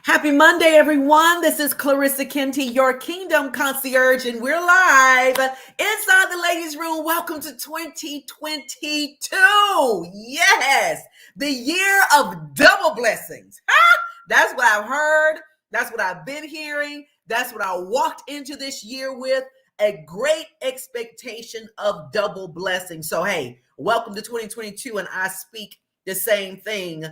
Happy Monday, everyone. This is Clarissa Kenty, your Kingdom Concierge, and we're live inside the Ladiez Room. Welcome to 2022. Yes, the year of double blessings. That's what I've heard. That's what I've been hearing. That's what I walked into this year with, a great expectation of double blessings. So, hey, welcome to 2022, and I speak the same thing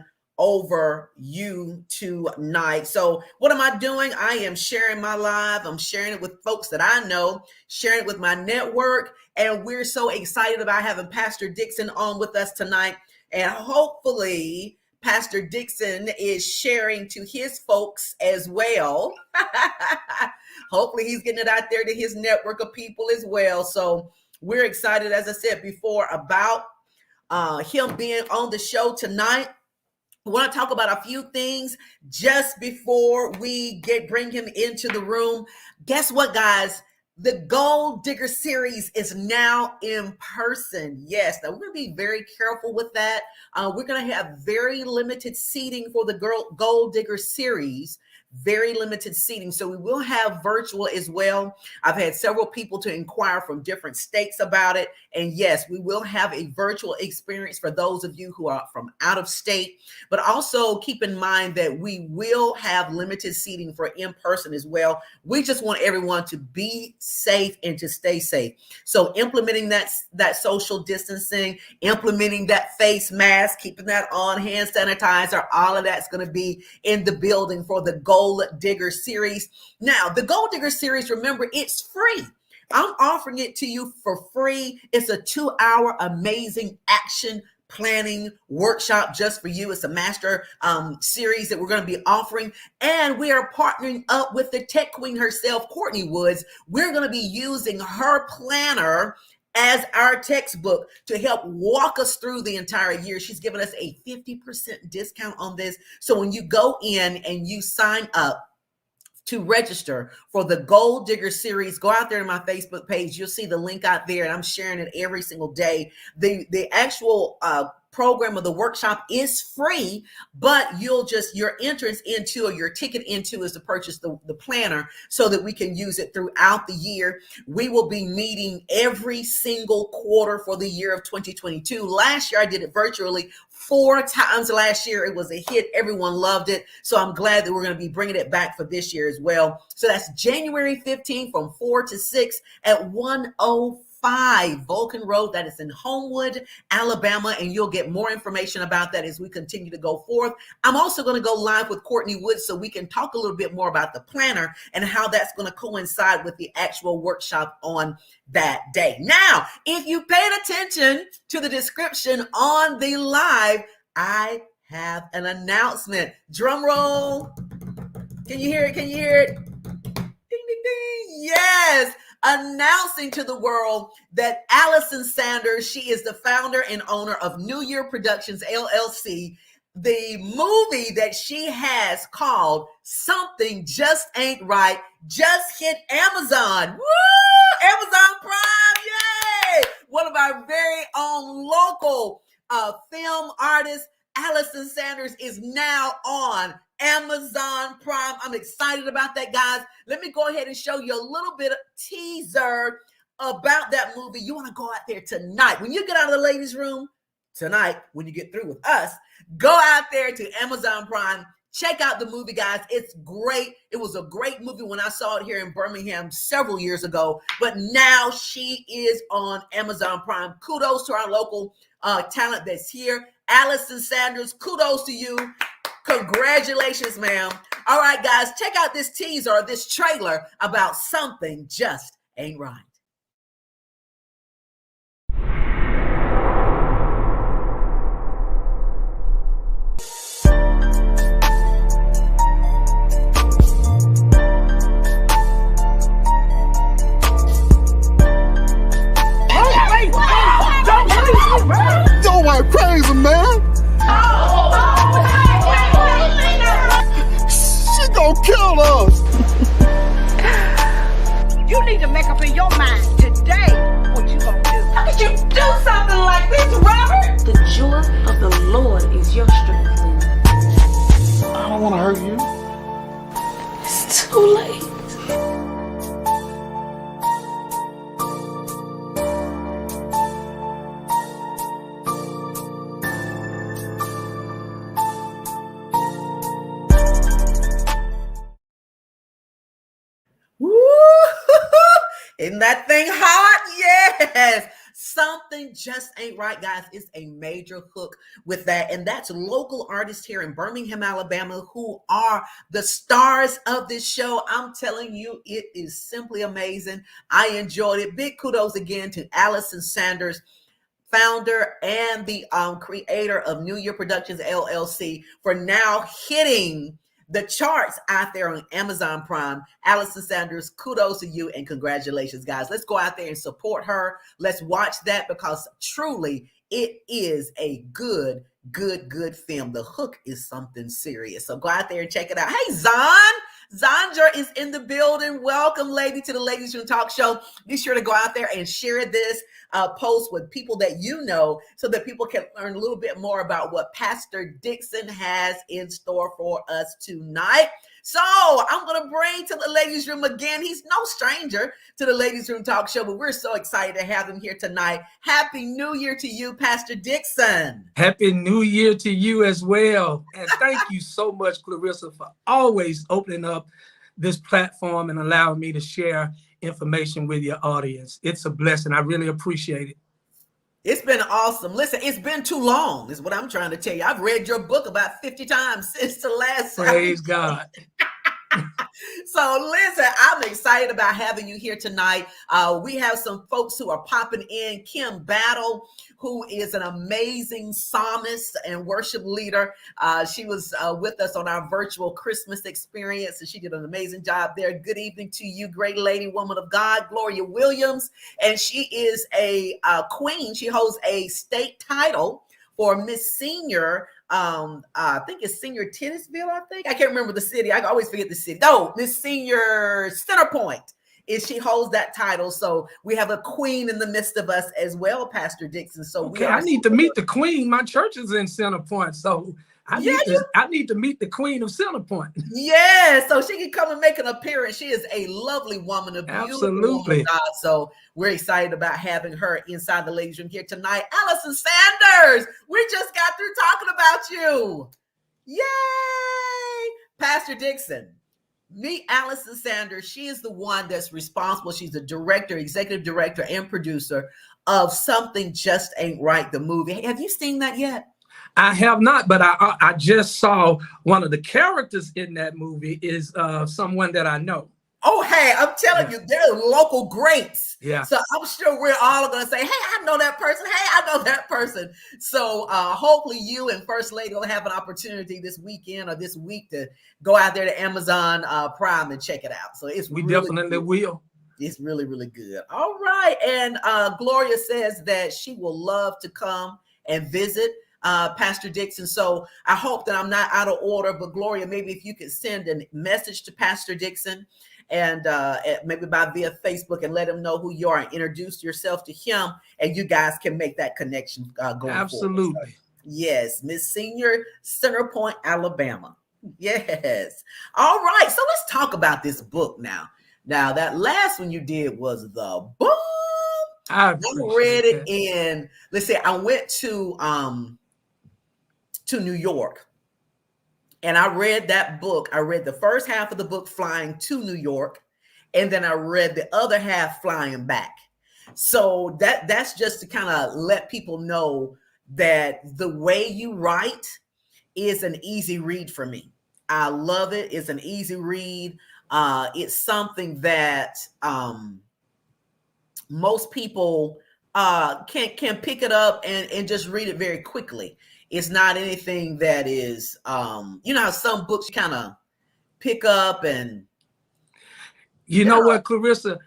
over you tonight. So what am I doing? I am sharing my live. I'm sharing it with folks that I know, sharing it with my network. And we're so excited about having Pastor Dixon on with us tonight. And hopefully Pastor Dixon is sharing to his folks as well. Hopefully he's getting it out there to his network of people as well. So we're excited, as I said before, about him being on the show tonight. I want to talk about a few things just before we bring him into the room. Guess what, guys? The Gold Digger series is now in person. Yes, now we're going to be very careful with that. We're going to have very limited seating for the Gold Digger series. Very limited seating. So we will have virtual as well. I've had several people to inquire from different states about it. And yes, we will have a virtual experience for those of you who are from out of state. But also keep in mind that we will have limited seating for in person as well. We just want everyone to be safe and to stay safe. So implementing that social distancing, implementing that face mask, keeping that on, hand sanitizer, all of that's going to be in the building for the Gold Digger series. Now, the Gold Digger series, remember, it's free. I'm offering it to you for free. It's a 2-hour amazing action planning workshop just for you. It's a master series that we're going to be offering. And we are partnering up with the tech queen herself, Courtney Woods. We're going to be using her planner as our textbook to help walk us through the entire year. She's given us a 50% discount on this. So when you go in and you sign up to register for the Gold Digger series, go out there to my Facebook page. You'll see the link out there, and I'm sharing it every single day. The actual program of the workshop is free, but your entrance into, or your ticket into, is to purchase the planner so that we can use it throughout the year. We will be meeting every single quarter for the year of 2022. Last year I did it virtually 4 times. Last year it was a hit. Everyone loved it. So I'm glad that we're going to be bringing it back for this year as well. So that's January 15th from 4 to 6 at 105 Vulcan Road. That is in Homewood, Alabama, and you'll get more information about that as we continue to go forth. I'm also going to go live with Courtney Woods so we can talk a little bit more about the planner and how that's going to coincide with the actual workshop on that day. Now, if you paid attention to the description on the live, I have an announcement. Drum roll. Can you hear it? Can you hear it? Ding, ding, ding. Yes. Announcing to the world that Allison Sanders, she is the founder and owner of New Year Productions, LLC. The movie that she has called Something Just Ain't Right just hit Amazon. Woo! Amazon Prime, yay! One of our very own local film artists, Allison Sanders, is now on Amazon Prime. I'm excited about that, guys. Let me go ahead and show you a little bit of teaser about that movie. You want to go out there tonight. When you get out of the ladies' room tonight, when you get through with us, go out there to Amazon Prime. Check out the movie, guys. It's great. It was a great movie when I saw it here in Birmingham several years ago, but now she is on Amazon Prime. Kudos to our local talent that's here. Allison Sanders, kudos to you. Congratulations, ma'am. All right, guys, check out this teaser, this trailer about Something Just Ain't Right. Yo, I'm crazy, man. She gonna kill us. You need to make up in your mind today what you gonna do. How could you do something like this, Robert? The joy of the Lord is your strength. I don't want to hurt you. Isn't that thing hot? Yes. Something just ain't right, guys. It's a major hook with that. And that's local artists here in Birmingham, Alabama, who are the stars of this show. I'm telling you, it is simply amazing. I enjoyed it. Big kudos again to Allison Sanders, founder and the creator of New Year Productions LLC, for now hitting the charts out there on Amazon Prime. Allison Sanders, kudos to you and congratulations, guys. Let's go out there and support her. Let's watch that because truly it is a good film. The hook is something serious. So go out there and check it out. Hey, Zandra is in the building. Welcome, lady, to the Ladiez Room Talk Show. Be sure to go out there and share this post with people that you know so that people can learn a little bit more about what Pastor Dixon has in store for us tonight. So I'm going to bring to the Ladiez Room again. He's no stranger to the Ladiez Room Talk Show, but we're so excited to have him here tonight. Happy New Year to you, Pastor Dixon. Happy New Year to you as well. And thank you so much, Clarissa, for always opening up this platform and allowing me to share information with your audience. It's a blessing. I really appreciate it. It's been awesome. Listen, it's been too long, is what I'm trying to tell you. I've read your book about 50 times since the last time. Praise God. So listen, I'm excited about having you here tonight. We have some folks who are popping in. Kim Battle, who is an amazing psalmist and worship leader. She was with us on our virtual Christmas experience, and she did an amazing job there. Good evening to you, great lady, woman of God, Gloria Williams. And she is a queen. She holds a state title for Miss Senior. I think it's Senior Tennisville, I can't remember the city. I always forget the city. No, Miss Senior Centerpoint. She holds that title. So we have a queen in the midst of us as well, Pastor Dixon. So okay, I need to meet the queen. My church is in Centerpoint, so I need to meet the queen of Centerpoint. Yeah, so she can come and make an appearance. She is a lovely woman, a beautiful woman of God. So we're excited about having her inside the Ladiez Room here tonight. Allison Sanders, we just got through talking about you. Yay! Pastor Dixon, meet Allison Sanders. She is the one that's responsible. She's the director, executive director, and producer of Something Just Ain't Right, the movie. Have you seen that yet? I have not, but I just saw one of the characters in that movie is someone that I know. Oh, hey, I'm telling you, they're local greats. Yeah. So I'm sure we're all going to say, hey, I know that person. Hey, I know that person. So hopefully you and First Lady will have an opportunity this weekend or this week to go out there to Amazon Prime and check it out. So we really definitely will. It's really, really good. All right. And Gloria says that she will love to come and visit Pastor Dixon. So I hope that I'm not out of order, but Gloria, maybe if you could send a message to Pastor Dixon and maybe via Facebook and let him know who you are and introduce yourself to him, and you guys can make that connection going Absolutely. Forward. Yes, Miss Senior, Centerpoint, Alabama. Yes. All right. So let's talk about this book now. Now, that last one you did was the boom. I read it in, let's say I went to New York. And I read that book. I read the first half of the book flying to New York, and then I read the other half flying back. So that's just to kind of let people know that the way you write is an easy read for me. I love it. It's an easy read. It's something that most people can pick it up and just read it very quickly. It's not anything that is, you know how some books you kind of pick up and. You know what, Clarissa?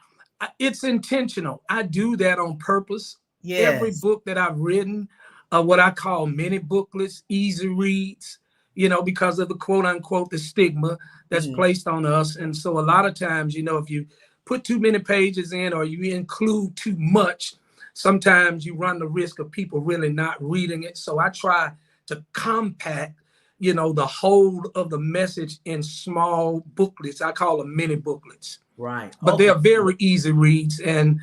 It's intentional. I do that on purpose. Yes. Every book that I've written, what I call mini booklets, easy reads, you know, because of the quote unquote, the stigma that's placed on us. And so a lot of times, you know, if you put too many pages in or you include too much, sometimes you run the risk of people really not reading it. So I try to compact, you know, the whole of the message in small booklets. I call them mini booklets. Right. But they're very easy reads. And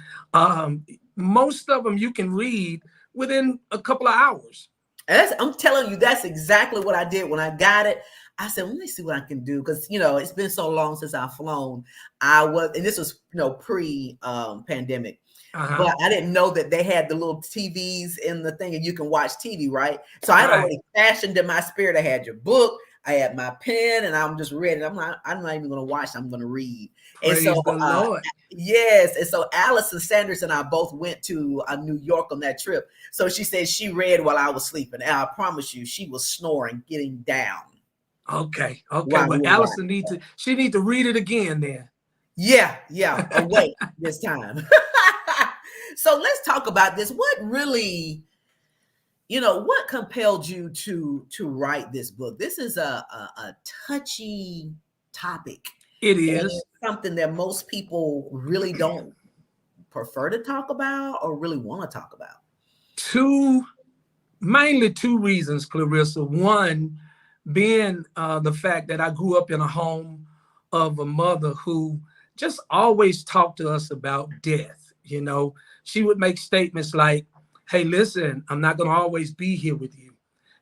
most of them you can read within a couple of hours. I'm telling you, that's exactly what I did when I got it. I said, let me see what I can do. Cause it's been so long since I've flown. And this was, pre-pandemic. But I didn't know that they had the little TVs in the thing and you can watch TV, right? So I had already fashioned in my spirit. I had your book, I had my pen, and I'm just ready. I'm not even going to watch. I'm going to read. Praise and so, the Lord. Yes. And so Allison Sanders and I both went to New York on that trip. So she said she read while I was sleeping. And I promise you, she was snoring, getting down. Okay. Well, Allison needs to read it again then. Yeah. Awake this time. So let's talk about this. What really, what compelled you to write this book? This is a touchy topic. It is. It's something that most people really don't prefer to talk about or really want to talk about. Mainly two reasons, Clarissa. One being the fact that I grew up in a home of a mother who just always talked to us about death. She would make statements like, hey, listen, I'm not going to always be here with you.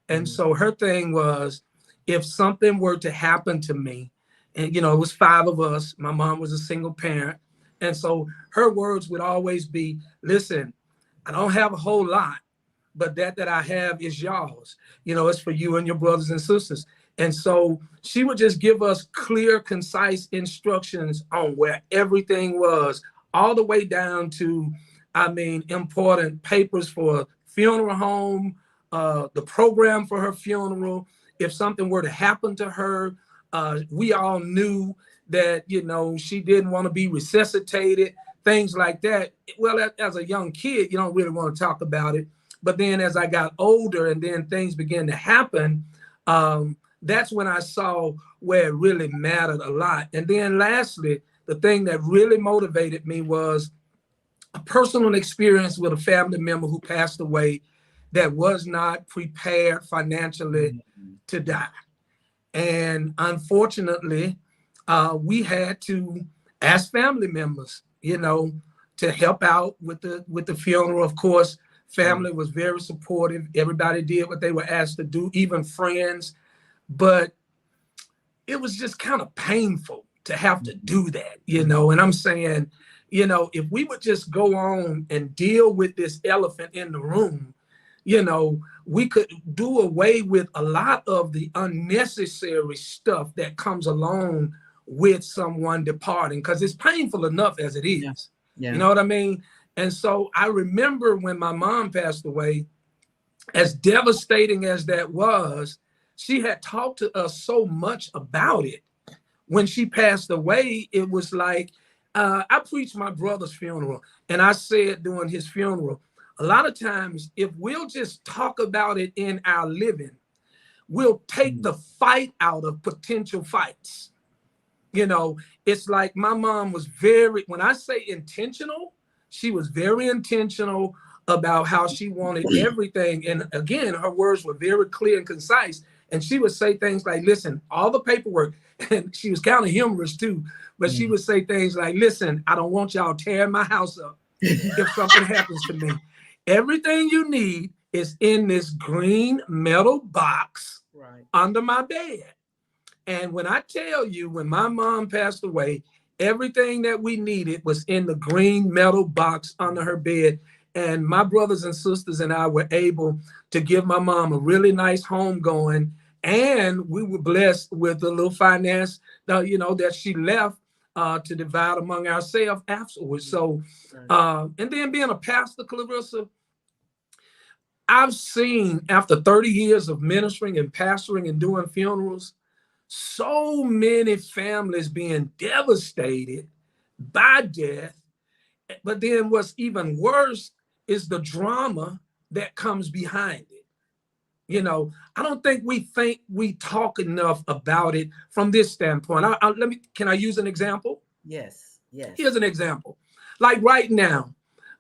And so her thing was, if something were to happen to me, and, it was 5 of us, my mom was a single parent. And so her words would always be, listen, I don't have a whole lot, but that I have is yours. It's for you and your brothers and sisters. And so she would just give us clear, concise instructions on where everything was, all the way down to, important papers for funeral home, the program for her funeral. If something were to happen to her, we all knew that, she didn't want to be resuscitated, things like that. Well, as a young kid, you don't really want to talk about it. But then as I got older and then things began to happen, that's when I saw where it really mattered a lot. And then lastly, the thing that really motivated me was a personal experience with a family member who passed away that was not prepared financially to die. And unfortunately, we had to ask family members, to help out with the funeral. Of course, family was very supportive. Everybody did what they were asked to do, even friends. But it was just kind of painful to have to do that, and I'm saying, if we would just go on and deal with this elephant in the room, we could do away with a lot of the unnecessary stuff that comes along with someone departing, because it's painful enough as it is. Yeah. You know what I mean? And so I remember when my mom passed away, as devastating as that was, she had talked to us so much about it. When she passed away, it was like, I preached my brother's funeral, and I said during his funeral, a lot of times, if we'll just talk about it in our living, we'll take the fight out of potential fights. It's like my mom was when I say intentional, she was very intentional about how she wanted everything. And again, her words were very clear and concise. And she would say things like, listen, all the paperwork, and she was kind of humorous too, but she would say things like, listen, I don't want y'all tearing my house up if something happens to me. Everything you need is in this green metal box under my bed. And when I tell you, when my mom passed away, everything that we needed was in the green metal box under her bed. And my brothers and sisters and I were able to give my mom a really nice home going. And we were blessed with a little finance, that she left to divide among ourselves afterwards. So, and then being a pastor, Clarissa, I've seen after 30 years of ministering and pastoring and doing funerals, so many families being devastated by death. But then what's even worse is the drama that comes behind it. I don't think we talk enough about it from this standpoint. Can I use an example? Yes. Here's an example. Like right now,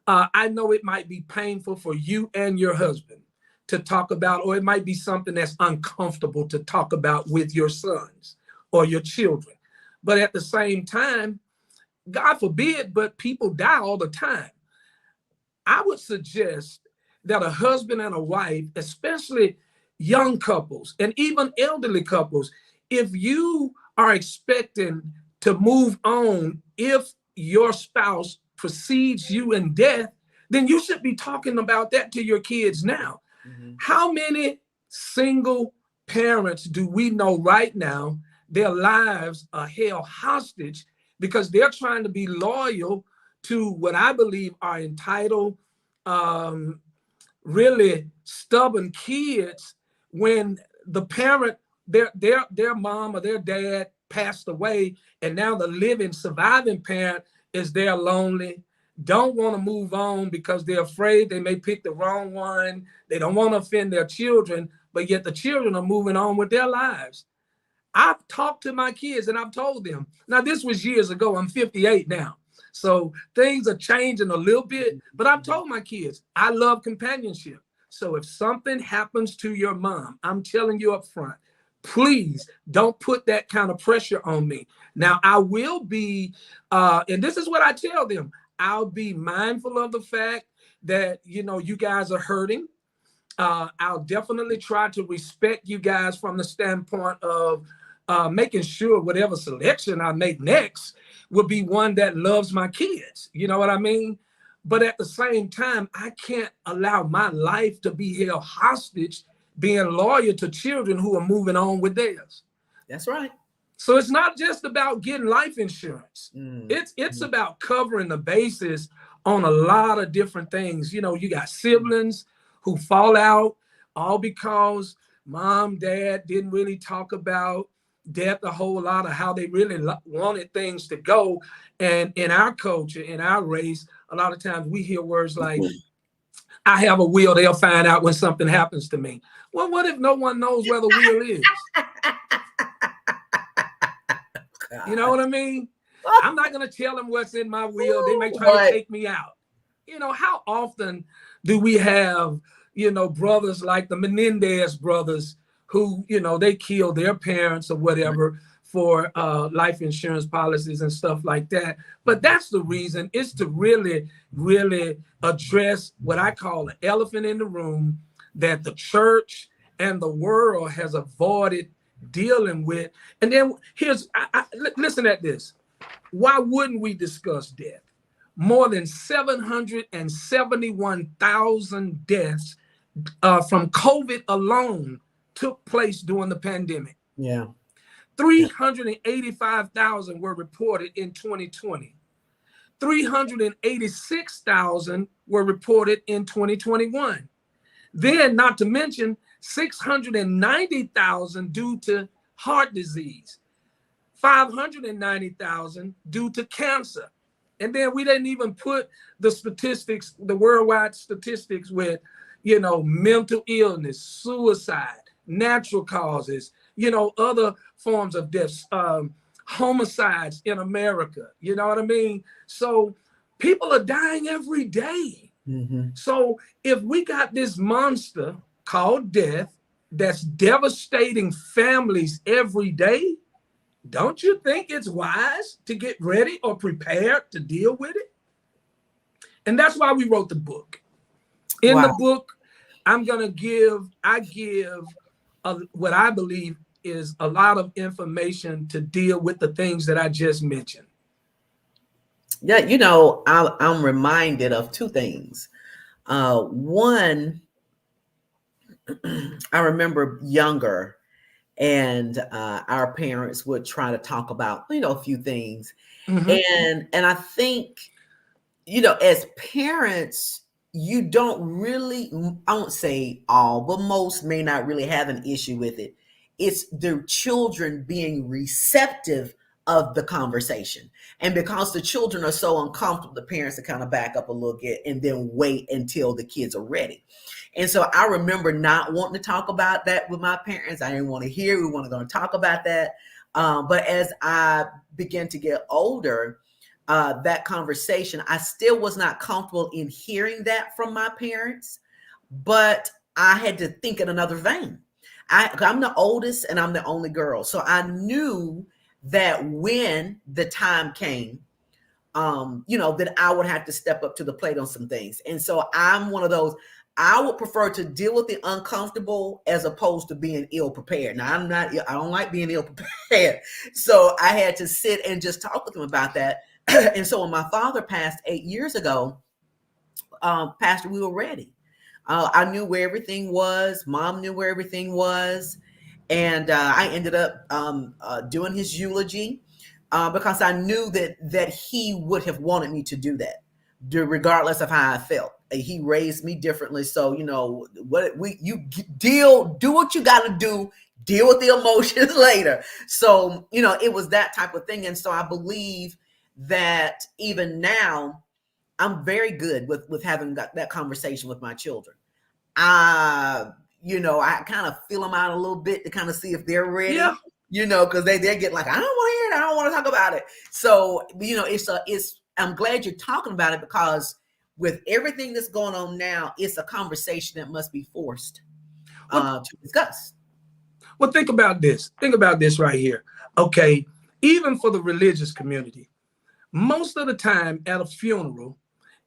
I know it might be painful for you and your husband to talk about, or it might be something that's uncomfortable to talk about with your sons or your children. But at the same time, God forbid, but people die all the time. I would suggest that a husband and a wife, especially young couples and even elderly couples, if you are expecting to move on, if your spouse precedes you in death, then you should be talking about that to your kids now. How many single parents do we know right now, their lives are held hostage because they're trying to be loyal to what I believe are entitled, really stubborn kids, when the parent, their mom or their dad passed away, and now the living surviving parent is there lonely, don't want to move on because they're afraid they may pick the wrong one. They don't want to offend their children, but yet the children are moving on with their lives. I've talked to my kids and I've told them, now this was years ago, I'm 58 now. So things are changing a little bit, but I've told my kids, I love companionship. So if something happens to your mom, I'm telling you up front, please don't put that kind of pressure on me. Now I will be, and this is what I tell them, I'll be mindful of the fact that, you know, you guys are hurting. I'll definitely try to respect you guys from the standpoint of making sure whatever selection I make next will be one that loves my kids. You know what I mean? But at the same time, I can't allow my life to be held hostage being loyal to children who are moving on with theirs. That's right. So it's not just about getting life insurance. It's about covering the bases on a lot of different things. You know, you got siblings who fall out all because mom, dad didn't really talk about death a whole lot, of how they really wanted things to go. And in our culture, in our race, a lot of times we hear words like, I have a will, they'll find out when something happens to me. Well, what if no one knows where the will is? You know what I mean? I'm not going to tell them what's in my will. They may try to take me out. You know, how often do we have, you know, brothers like the Menendez brothers who, you know, they killed their parents or whatever for life insurance policies and stuff like that. But that's the reason, is to really, really address what I call the elephant in the room that the church and the world has avoided dealing with. And then here's, listen at this. Why wouldn't we discuss death? More than 771,000 deaths from COVID alone took place during the pandemic. Yeah. 385,000 were reported in 2020. 386,000 were reported in 2021. Then, not to mention, 690,000 due to heart disease, 590,000 due to cancer. And then we didn't even put the statistics, the worldwide statistics with, you know, mental illness, suicide, natural causes, you know, other forms of deaths, homicides in America. You know what I mean? So people are dying every day. So if we got this monster called death that's devastating families every day, don't you think it's wise to get ready or prepared to deal with it? And that's why we wrote the book. In the book, I give what I believe is a lot of information to deal with the things that I just mentioned. Yeah, you know, I'm reminded of two things. One, I remember younger, and our parents would try to talk about, you know, a few things. And I think, you know, as parents, you don't really, I won't say all, but most may not really have an issue with it. It's the children being receptive of the conversation. And because the children are so uncomfortable, the parents are kind of back up a little bit and then wait until the kids are ready. And so I remember not wanting to talk about that with my parents. I didn't want to hear, we weren't going to talk about that. But as I began to get older, that conversation, I still was not comfortable in hearing that from my parents, but I had to think in another vein. I'm the oldest and I'm the only girl. So I knew that when the time came, you know, that I would have to step up to the plate on some things. And so I'm one of those, I would prefer to deal with the uncomfortable as opposed to being ill prepared. Now, I don't like being ill prepared. So I had to sit and just talk with him about that. And so when my father passed 8 years ago, Pastor, we were ready. I knew where everything was. Mom knew where everything was. And I ended up doing his eulogy because I knew that he would have wanted me to do that, regardless of how I felt. He raised me differently. So, you know, do what you got to do, deal with the emotions later. So, you know, it was that type of thing. And so I believe that even now, I'm very good with having got that conversation with my children. You know, I kind of feel them out a little bit to kind of see if they're ready. Yeah. You know, because they get like, I don't want to hear it. I don't want to talk about it. So, you know, I'm glad you're talking about it, because with everything that's going on now, it's a conversation that must be forced to discuss. Well, think about this. Think about this right here. Okay, even for the religious community, most of the time at a funeral,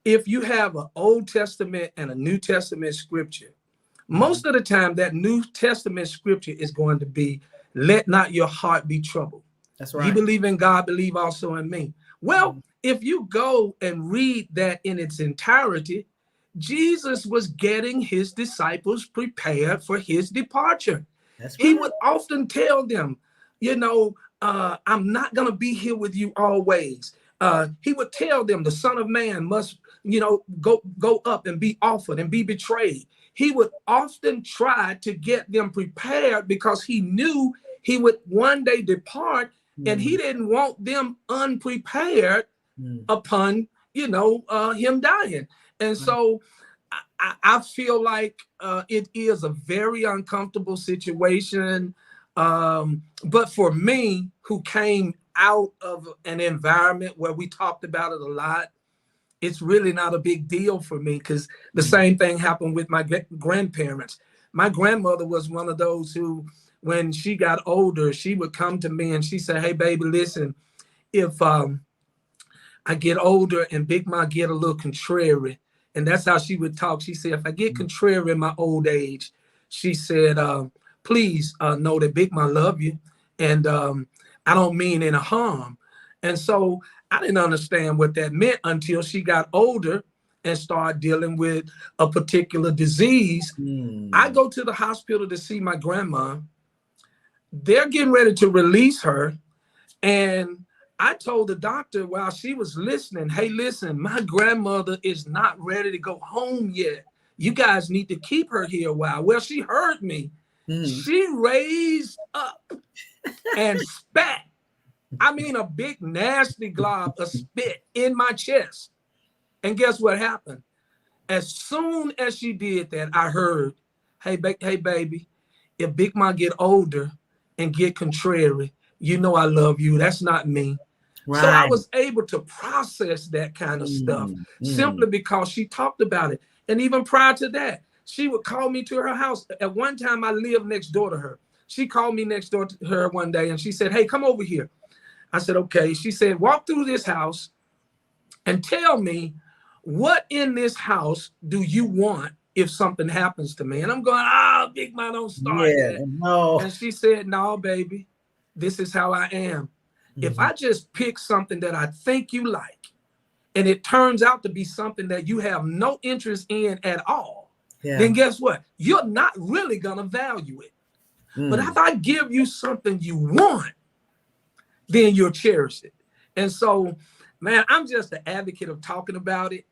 if you have an Old Testament and a New Testament scripture, most of the time that New Testament scripture is going to be, let not your heart be troubled. That's right. You believe in God, believe also in me. Well, if you go and read that in its entirety, Jesus was getting his disciples prepared for his departure. That's right. He would often tell them, you know, I'm not going to be here with you always. He would tell them the Son of Man must, you know, go up and be offered and be betrayed. He would often try to get them prepared because he knew he would one day depart, and he didn't want them unprepared upon, you know, him dying. And so I feel like it is a very uncomfortable situation. But for me, who came out of an environment where we talked about it a lot, it's really not a big deal for me, because the same thing happened with my grandparents. My grandmother was one of those who, when she got older, she would come to me and she said, hey, baby, listen, if I get older and Big Ma get a little contrary, and that's how she would talk. She said, if I get contrary in my old age, she said, please know that Big Ma love you. And I don't mean any harm. And so I didn't understand what that meant until she got older and started dealing with a particular disease. I go to the hospital to see my grandma. They're getting ready to release her. And I told the doctor while she was listening, hey, listen, my grandmother is not ready to go home yet. You guys need to keep her here a while. Well, she heard me. She raised up and spat. I mean, a big, nasty glob of spit in my chest. And guess what happened? As soon as she did that, I heard, hey, baby, if Big Ma get older and get contrary, you know I love you. That's not me. Right. So I was able to process that kind of stuff simply because she talked about it. And even prior to that, she would call me to her house. At one time, I lived next door to her. She called me next door to her one day and she said, hey, come over here. I said, okay. She said, walk through this house and tell me, what in this house do you want if something happens to me? And I'm going, Big Ma, don't start that. No. And she said, no, baby, this is how I am. If I just pick something that I think you like, and it turns out to be something that you have no interest in at all, then guess what? You're not really going to value it. But if I give you something you want, then you'll cherish it. And so, man, I'm just an advocate of talking about it.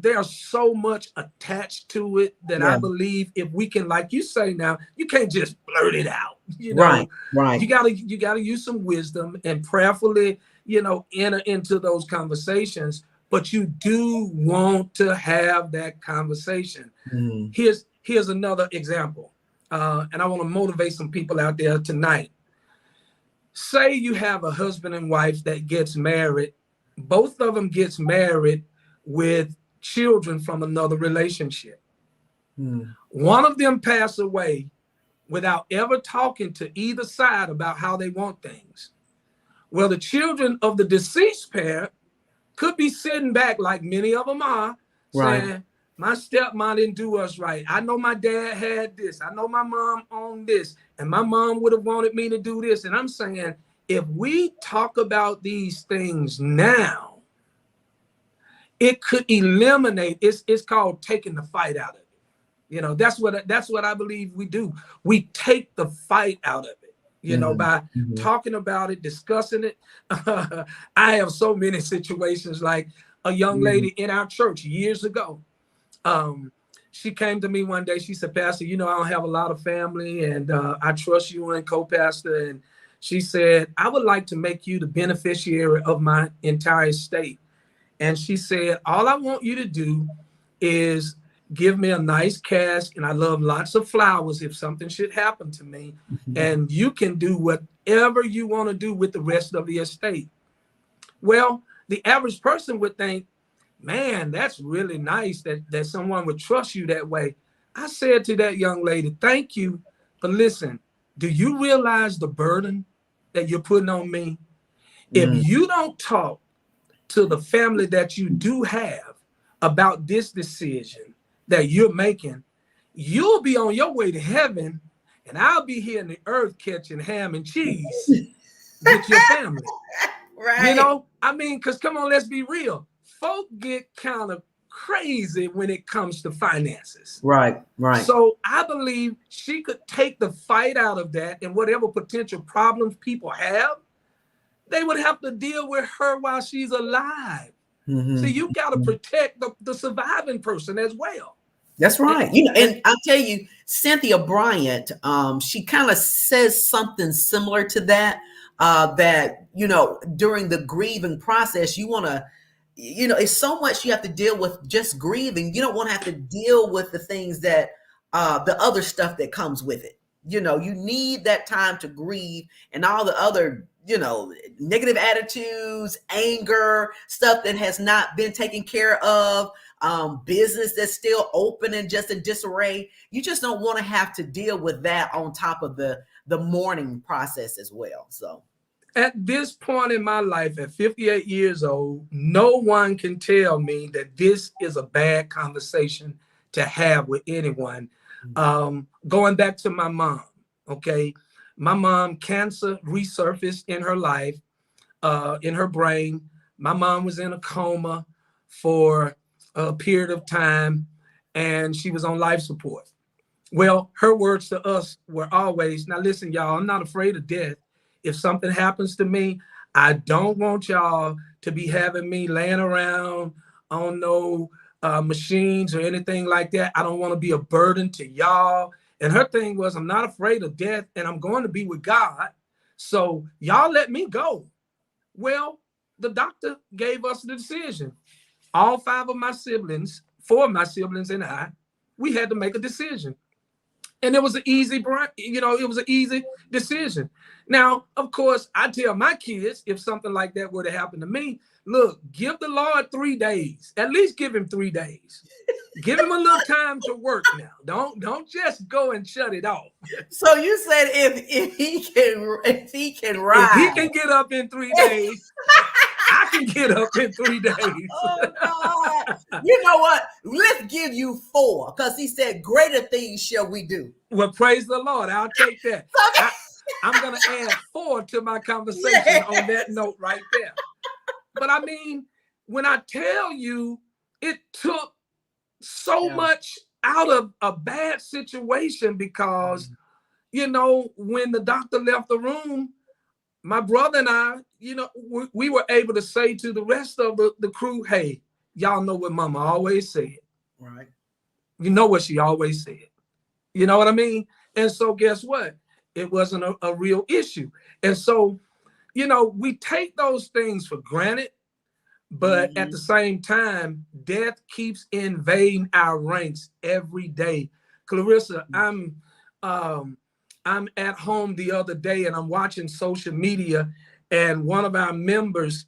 There's so much attached to it that I believe if we can, like you say now, you can't just blurt it out. You know? Right. You gotta use some wisdom and prayerfully, you know, enter into those conversations. But you do want to have that conversation. Here's another example, and I want to motivate some people out there tonight. Say you have a husband and wife that gets married. Both of them gets married with children from another relationship. One of them pass away without ever talking to either side about how they want things. Well, the children of the deceased parent could be sitting back, like many of them are, saying, My stepmom didn't do us right. I know my dad had this. I know my mom owned this. And my mom would have wanted me to do this. And I'm saying, if we talk about these things now, it could eliminate, it's called taking the fight out of it. You know, that's what I believe we do. We take the fight out of it, you know, by talking about it, discussing it. I have so many situations, like a young lady in our church years ago. She came to me one day. She said, Pastor, you know, I don't have a lot of family, and I trust you and co-pastor. And she said, I would like to make you the beneficiary of my entire estate. And she said, all I want you to do is give me a nice cash, and I love lots of flowers if something should happen to me. And you can do whatever you want to do with the rest of the estate. Well, the average person would think, man, that's really nice that someone would trust you that way. I said to that young lady, thank you, but listen, do you realize the burden that you're putting on me? If you don't talk to the family that you do have about this decision that you're making, you'll be on your way to heaven, and I'll be here in the earth catching ham and cheese with your family. Right. You know, I mean, because come on, let's be real. Folk get kind of crazy when it comes to finances. Right, right. So I believe she could take the fight out of that, and whatever potential problems people have, they would have to deal with her while she's alive. So you got to protect the surviving person as well. That's right. You know, and I'll tell you, Cynthia Bryant, she kind of says something similar to that, that, you know, during the grieving process, you want to, you know, it's so much you have to deal with just grieving. You don't want to have to deal with the things that, the other stuff that comes with it. You know, you need that time to grieve and all the other, you know, negative attitudes, anger, stuff that has not been taken care of, business that's still open and just in disarray. You just don't want to have to deal with that on top of the mourning process as well. So at this point in my life, at 58 years old, no one can tell me that this is a bad conversation to have with anyone. Going back to my mom, okay? My mom, cancer resurfaced in her life, in her brain. My mom was in a coma for a period of time, and she was on life support. Well, her words to us were always, now listen, y'all, I'm not afraid of death. If something happens to me, I don't want y'all to be having me laying around on no machines or anything like that. I don't want to be a burden to y'all. And her thing was, I'm not afraid of death, and I'm going to be with God. So y'all let me go. Well, the doctor gave us the decision. All four of my siblings and I, we had to make a decision. And it was an easy, you know, it was an easy decision. Now, of course, I tell my kids, if something like that were to happen to me, look, give the Lord 3 days. At least give him 3 days. Give him a little time to work now. Don't just go and shut it off. So you said if he can ride, if he can get up in 3 days, I can get up in 3 days. Oh, God. You know what? Let's give you 4, because he said, greater things shall we do. Well, praise the Lord. I'll take that. Okay. I'm going to add 4 to my conversation on that note right there. But I mean, when I tell you, it took so much out of a bad situation, because, you know, when the doctor left the room, my brother and I, you know, we were able to say to the rest of the crew, hey, y'all know what Mama always said. Right. You know what she always said. You know what I mean? And so guess what? It wasn't a real issue. And so, you know, we take those things for granted, but at the same time, death keeps invading our ranks every day. Clarissa, I'm at home the other day, and I'm watching social media, and one of our members,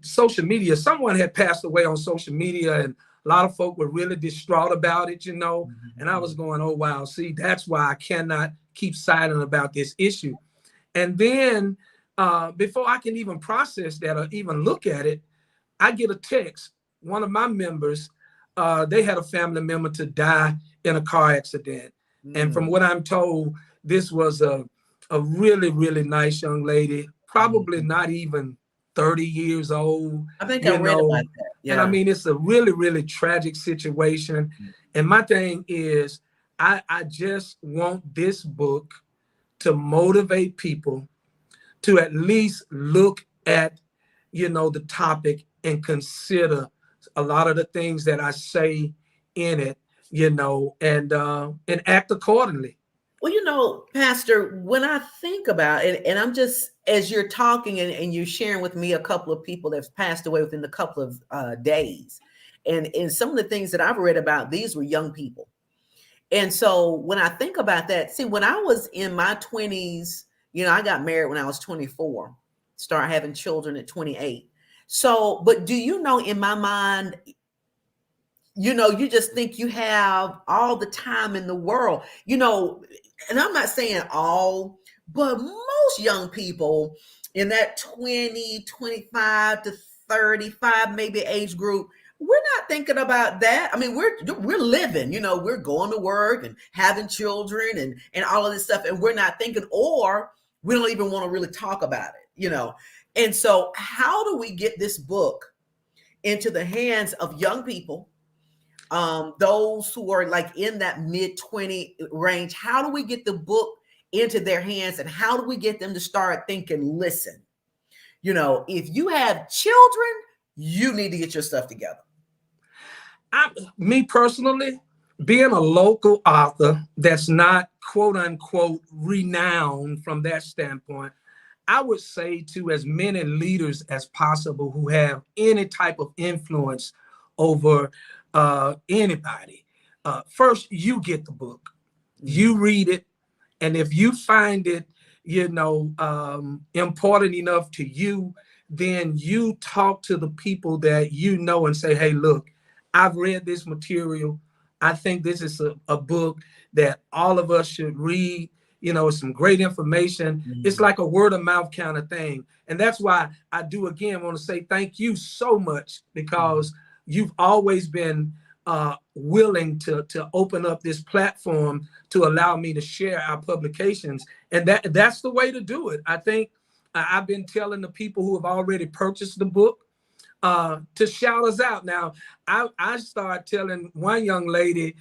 social media, someone had passed away on social media, and a lot of folk were really distraught about it, you know, and I was going, oh, wow, see, that's why I cannot keep silent about this issue. And then before I can even process that or even look at it, I get a text. One of my members they had a family member to die in a car accident. And from what I'm told, this was a really, really nice young lady, probably not even 30 years old. I think I read about that. Yeah. And I mean, it's a really, really tragic situation. And my thing is, I just want this book to motivate people to at least look at, the topic and consider a lot of the things that I say in it, and act accordingly. Well, Pastor, when I think about it, and I'm just, as you're talking and you're sharing with me a couple of people that's passed away within a couple of days, and some of the things that I've read about, these were young people. And so when I think about that, see, when I was in my 20s, I got married when I was 24, started having children at 28. So, but do you know, in my mind, you just think you have all the time in the world, and I'm not saying all, but most young people in that 20, 25 to 35, maybe age group, we're not thinking about that. I mean, we're living, we're going to work and having children and all of this stuff. And we're not thinking, or we don't even want to really talk about it, And so how do we get this book into the hands of young people? Those who are like in that mid-20 range, how do we get the book into their hands, and how do we get them to start thinking, listen, if you have children, you need to get your stuff together? Me personally, being a local author that's not quote unquote renowned from that standpoint, I would say to as many leaders as possible who have any type of influence over anybody, first you get the book, you read it, and if you find it important enough to you, then you talk to the people that and say, hey, look, I've read this material. I think this is a book that all of us should read. It's some great information. It's like a word of mouth kind of thing. And that's why I do, again, want to say thank you so much, because you've always been willing to open up this platform to allow me to share our publications. And that's the way to do it. I think I've been telling the people who have already purchased the book to shout us out. Now, I started telling one young lady,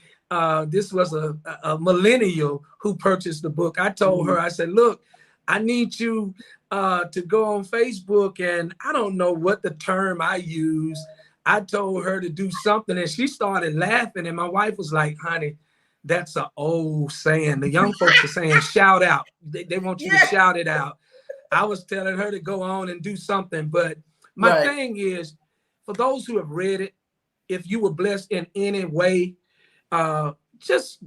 this was a millennial who purchased the book. I told her, I said, look, I need you to go on Facebook, and I don't know what the term I use. I told her to do something, and she started laughing, and my wife was like, honey, that's an old saying. The young folks are saying, shout out. They want you to shout it out. I was telling her to go on and do something. But my thing is, for those who have read it, if you were blessed in any way, just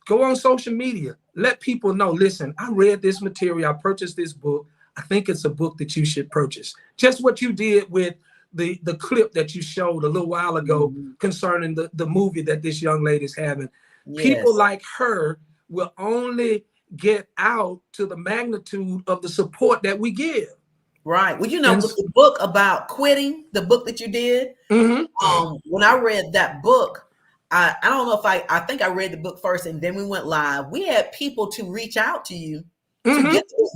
go on social media. Let people know, listen, I read this material. I purchased this book. I think it's a book that you should purchase. Just what you did with the clip that you showed a little while ago concerning the movie that this young lady's having. Yes. People like her will only get out to the magnitude of the support that we give. Right. Well, with the book about quitting, the book that you did, when I read that book, I don't know if I think I read the book first and then we went live. We had people to reach out to you.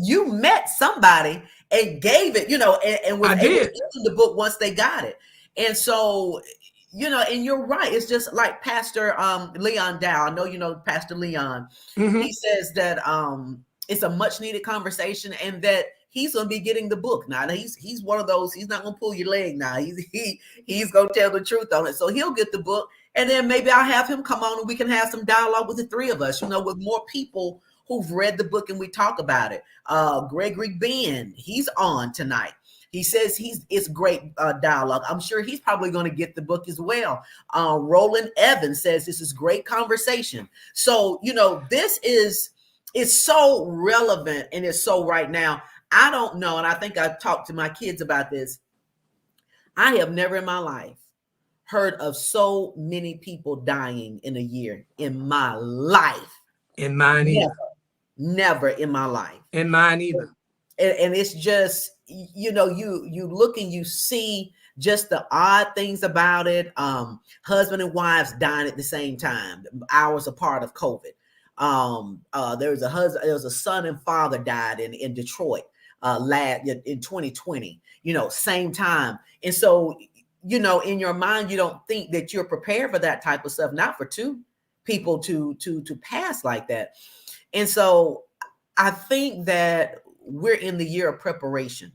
You met somebody and gave it, and was able to give them the book once they got it. And so, and you're right. It's just like Pastor Leon Dow. I know you know Pastor Leon. He says that it's a much needed conversation, and that he's going to be getting the book. Now he's one of those. He's not going to pull your leg. Now he's going to tell the truth on it. So he'll get the book, and then maybe I'll have him come on and we can have some dialogue with the three of us. With more people who've read the book and we talk about it. Gregory Ben, he's on tonight. He says it's great dialogue. I'm sure he's probably going to get the book as well. Roland Evans says this is great conversation. So, this is so relevant and it's so right now. I don't know. And I think I've talked to my kids about this. I have never in my life heard of so many people dying in a year in my life. In mine either. Never in my life. In mine either. And it's just, you look and you see just the odd things about it. Husband and wives dying at the same time, hours apart of COVID. There was a son and father died in Detroit in 2020, same time. And so, in your mind, you don't think that you're prepared for that type of stuff, not for two people to pass like that. And so I think that we're in the year of preparation,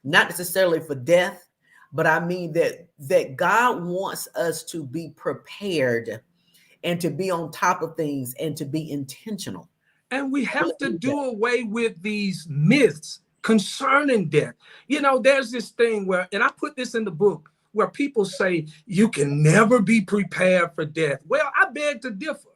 not necessarily for death, but I mean that God wants us to be prepared and to be on top of things and to be intentional. And we have to do away with these myths concerning death. There's this thing where, and I put this in the book, where people say you can never be prepared for death. Well, I beg to differ.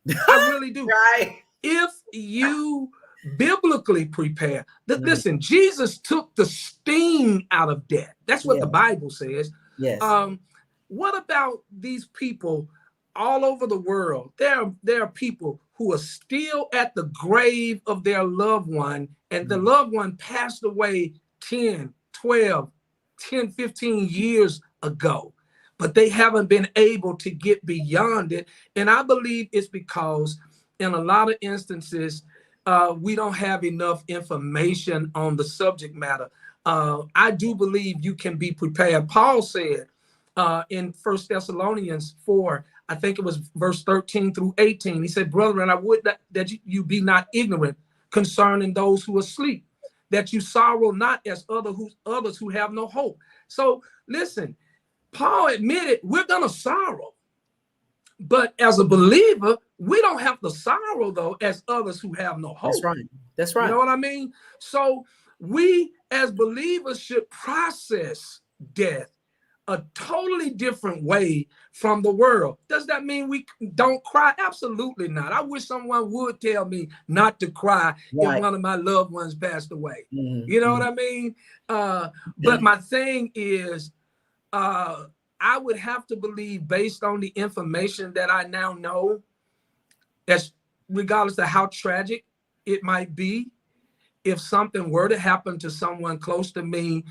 I really do. Right. If you biblically prepare, listen, Jesus took the sting out of death. That's what the Bible says. Yes. What about these people all over the world? There are people who are still at the grave of their loved one, and the loved one passed away 10, 12, 10, 15 years ago, but they haven't been able to get beyond it. And I believe it's because in a lot of instances, we don't have enough information on the subject matter. I do believe you can be prepared. Paul said in 1 Thessalonians 4, I think it was verse 13 through 18. He said, brethren, I would that you be not ignorant concerning those who are asleep, that you sorrow not as others who have no hope. So listen, Paul admitted we're going to sorrow. But as a believer, we don't have to sorrow, though, as others who have no hope. That's right. That's right. You know what I mean? So we as believers should process death a totally different way from the world. Does that mean we don't cry? Absolutely not. I wish someone would tell me not to cry if one of my loved ones passed away. You know what I mean? But my thing is, I would have to believe, based on the information that I now know, as regardless of how tragic it might be, if something were to happen to someone close to me,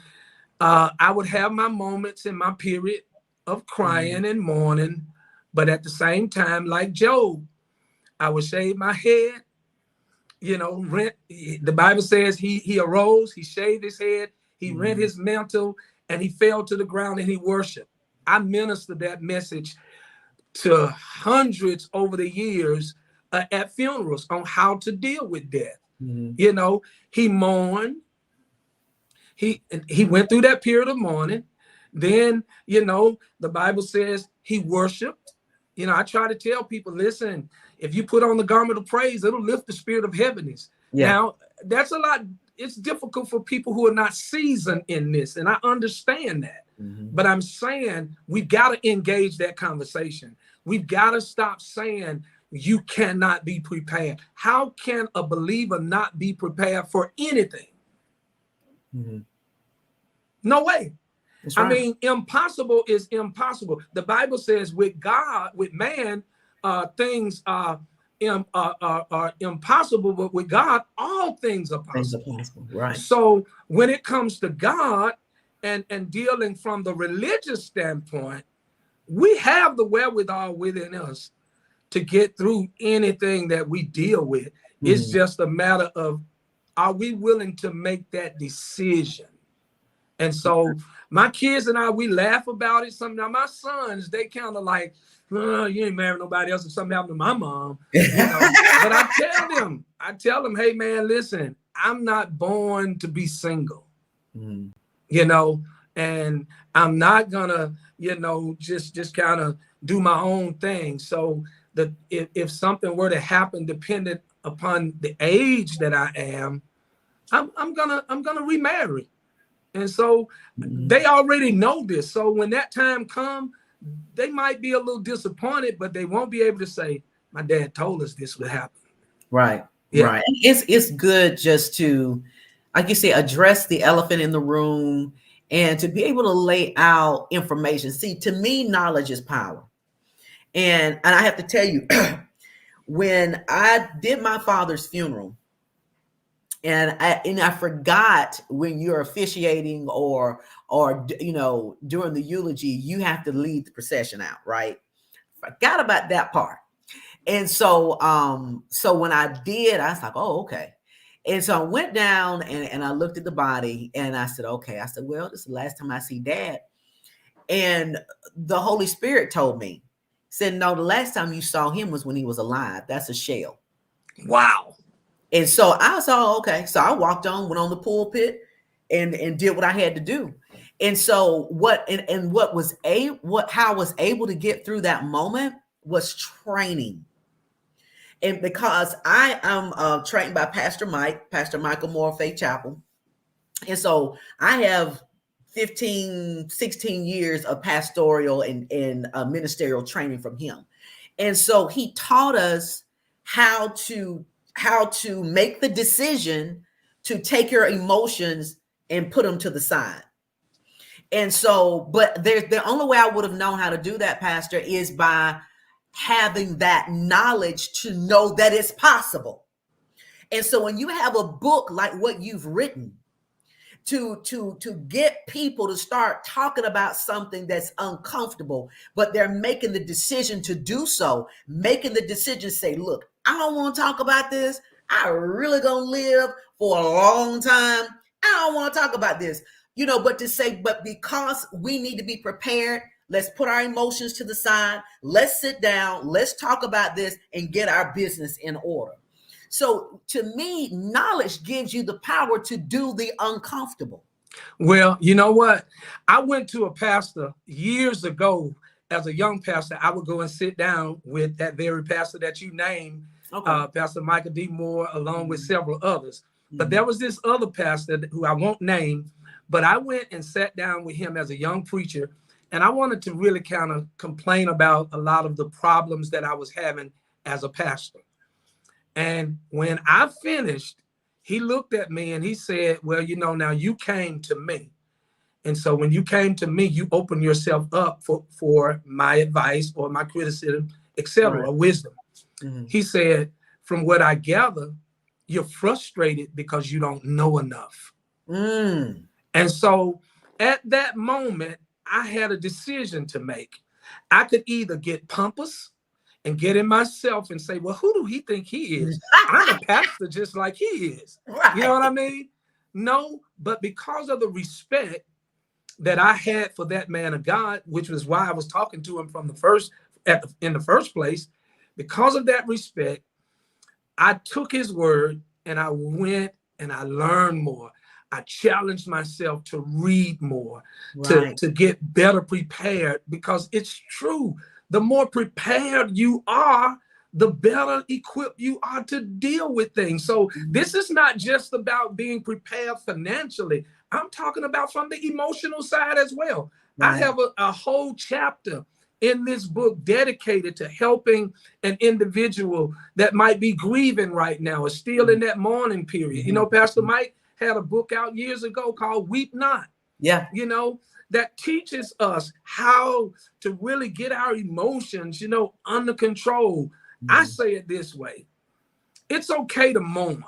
I would have my moments in my period of crying and mourning, but at the same time, like Job, I would shave my head. The Bible says he arose, he shaved his head, he rent his mantle, and he fell to the ground and he worshiped. I ministered that message to hundreds over the years at funerals on how to deal with death. He mourned. He went through that period of mourning. Then, the Bible says he worshiped. I try to tell people, listen, if you put on the garment of praise, it'll lift the spirit of heaviness. Now, that's a lot. It's difficult for people who are not seasoned in this, and I understand that. But I'm saying we've got to engage that conversation. We've got to stop saying you cannot be prepared. How can a believer not be prepared for anything? No way. Right. I mean, impossible is impossible. The Bible says with God, with man, things are impossible, but with God, all things are possible. Right. So when it comes to God and dealing from the religious standpoint, we have the wherewithal within us to get through anything that we deal with. It's just a matter of, are we willing to make that decision? And so my kids and I, we laugh about it. Now my sons, they kind of like, you ain't married nobody else if something happened to my mom. But I tell them, hey man, listen, I'm not born to be single, and I'm not gonna, just kind of do my own thing. So if something were to happen, dependent upon the age that I am, I'm gonna remarry. And so they already know this. So when that time comes, they might be a little disappointed, but they won't be able to say, my dad told us this would happen. Right. Yeah. Right. It's good just to, like you say, address the elephant in the room and to be able to lay out information. See, to me, knowledge is power. And I have to tell you, when I did my father's funeral, And I forgot, when you're officiating or during the eulogy, you have to lead the procession out, right? Forgot about that part. And so so when I did, I was like, oh, okay. And so I went down and I looked at the body and I said, okay. I said, well, this is the last time I see Dad. And the Holy Spirit told me, said, no, the last time you saw him was when he was alive. That's a shell. Wow. And so I saw, okay. So I walked on, went on the pulpit and did what I had to do. And so how I was able to get through that moment was training. And because I am trained by Pastor Michael Moore, Faith Chapel. And so I have 15, 16 years of pastoral and ministerial training from him. And so he taught us how to make the decision to take your emotions and put them to the side. And so, but the only way I would have known how to do that, Pastor, is by having that knowledge to know that it's possible. And so when you have a book like what you've written, to get people to start talking about something that's uncomfortable, but they're making the decision to do so, making the decision, say, look, I don't want to talk about this. I really gonna live for a long time. I don't want to talk about this, but to say, but because we need to be prepared, let's put our emotions to the side. Let's sit down. Let's talk about this and get our business in order. So to me, knowledge gives you the power to do the uncomfortable. Well, you know what? I went to a pastor years ago. As a young pastor, I would go and sit down with that very pastor that you named, okay. Pastor Michael D. Moore, along with several others. But there was this other pastor who I won't name, but I went and sat down with him as a young preacher. And I wanted to really kind of complain about a lot of the problems that I was having as a pastor. And when I finished, he looked at me and he said, well, now you came to me. And so when you came to me, you opened yourself up for my advice or my criticism, etc., right. Or wisdom. Mm-hmm. He said, from what I gather, you're frustrated because you don't know enough. Mm. And so at that moment, I had a decision to make. I could either get pompous and get in myself and say, well, who do he think he is? I'm a pastor just like he is. Right. You know what I mean? No, but because of the respect that I had for that man of God, which was why I was talking to him from in the first place, because of that respect, I took his word and I went and I learned more. I challenged myself to read more, right. to get better prepared, because it's true. The more prepared you are, the better equipped you are to deal with things. So this is not just about being prepared financially. I'm talking about from the emotional side as well. Right. I have a whole chapter in this book dedicated to helping an individual that might be grieving right now or still in that mourning period. Pastor Mike had a book out years ago called Weep Not. Yeah. That teaches us how to really get our emotions, under control. I say it this way. It's okay to mourn,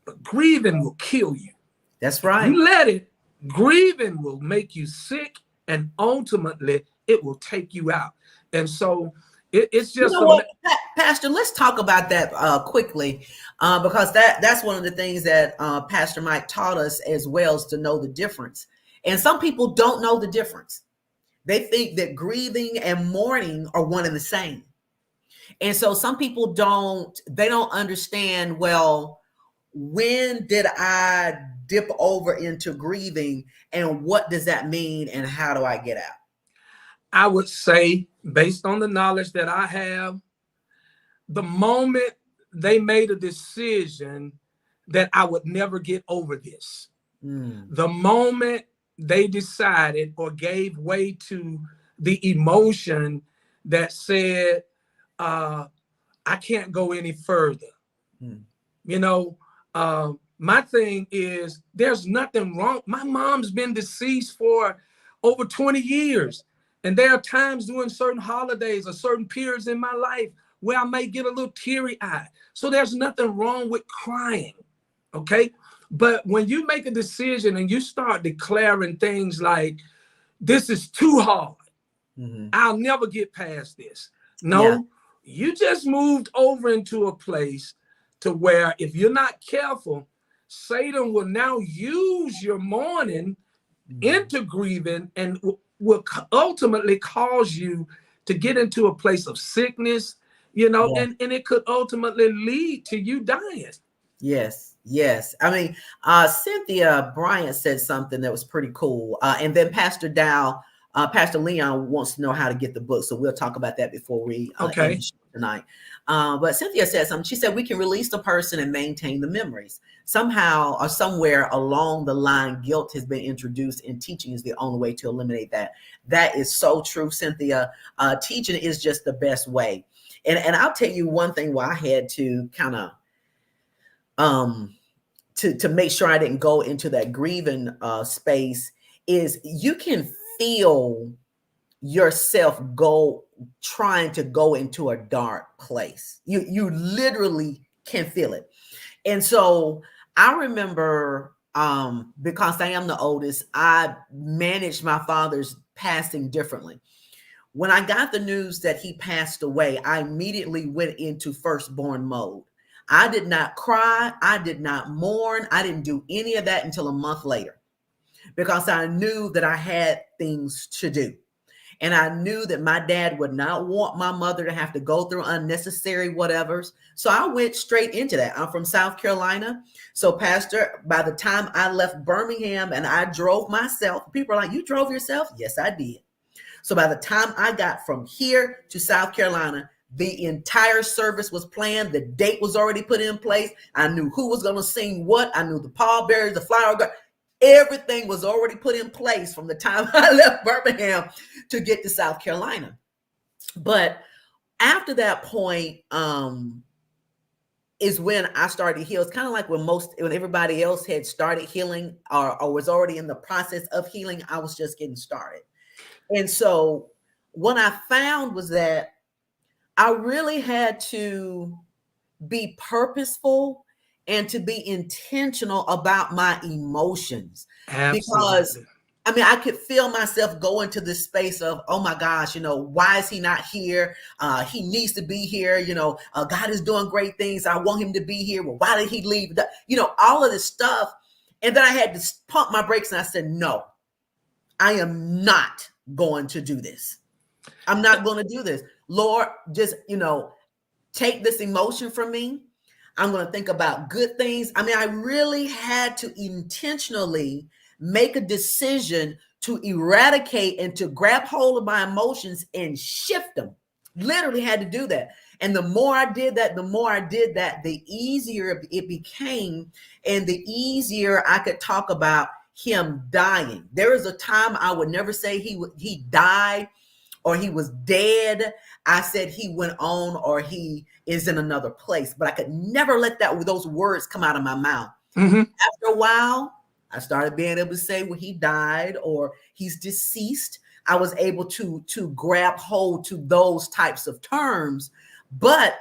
but grieving will kill you. That's right. You let it. Grieving will make you sick, and ultimately it will take you out. And so it's just Pastor, let's talk about that quickly, because that's one of the things that Pastor Mike taught us as well, is to know the difference. And some people don't know the difference. They think that grieving and mourning are one and the same. And so some people don't understand, well, when did I dip over into grieving, and what does that mean, and how do I get out? I would say, based on the knowledge that I have, the moment they made a decision that I would never get over this, the moment they decided or gave way to the emotion that said, I can't go any further. My thing is, there's nothing wrong. My mom's been deceased for over 20 years. And there are times during certain holidays or certain periods in my life where I may get a little teary-eyed. So there's nothing wrong with crying. Okay. But when you make a decision and you start declaring things like, this is too hard, I'll never get past this. No, you just moved over into a place to where if you're not careful, Satan will now use your mourning into grieving and will ultimately cause you to get into a place of sickness, and it could ultimately lead to you dying. Yes. I mean, Cynthia Bryant said something that was pretty cool. And then Pastor Leon wants to know how to get the book. So we'll talk about that before we end the show tonight. But Cynthia said something. She said, we can release the person and maintain the memories. Somehow or somewhere along the line, guilt has been introduced, and teaching is the only way to eliminate that. That is so true, Cynthia. Teaching is just the best way. And I'll tell you one thing why I had to kind of to make sure I didn't go into that grieving space is you can feel yourself trying to go into a dark place. You literally can feel it. And so I remember, because I am the oldest, I managed my father's passing differently. When I got the news that he passed away, I immediately went into firstborn mode. I did not cry. I did not mourn. I didn't do any of that until a month later, because I knew that I had things to do. And I knew that my dad would not want my mother to have to go through unnecessary whatevers. So I went straight into that. I'm from South Carolina. So Pastor, by the time I left Birmingham and I drove myself, people are like, you drove yourself? Yes, I did. So by the time I got from here to South Carolina, the entire service was planned. The date was already put in place. I knew who was going to sing what. I knew the pallbearers, the flower girl. Everything was already put in place from the time I left Birmingham to get to South Carolina. But after that point is when I started to heal. It's kind of like when everybody else had started healing or was already in the process of healing, I was just getting started. And so what I found was that I really had to be purposeful and to be intentional about my emotions. Absolutely. Because I could feel myself go into this space of, oh my gosh, why is he not here? He needs to be here. God is doing great things. I want him to be here. Well, why did he leave? All of this stuff. And then I had to pump my brakes and I said, no, I am not going to do this. I'm not going to do this. Lord, just, take this emotion from me. I'm going to think about good things. I really had to intentionally make a decision to eradicate and to grab hold of my emotions and shift them. Literally had to do that. And the more I did that, the easier it became and the easier I could talk about him dying. There is a time I would never say he died or he was dead. I said he went on or he is in another place, but I could never let those words come out of my mouth. Mm-hmm. After a while, I started being able to say, well, he died or he's deceased. I was able to grab hold to those types of terms. But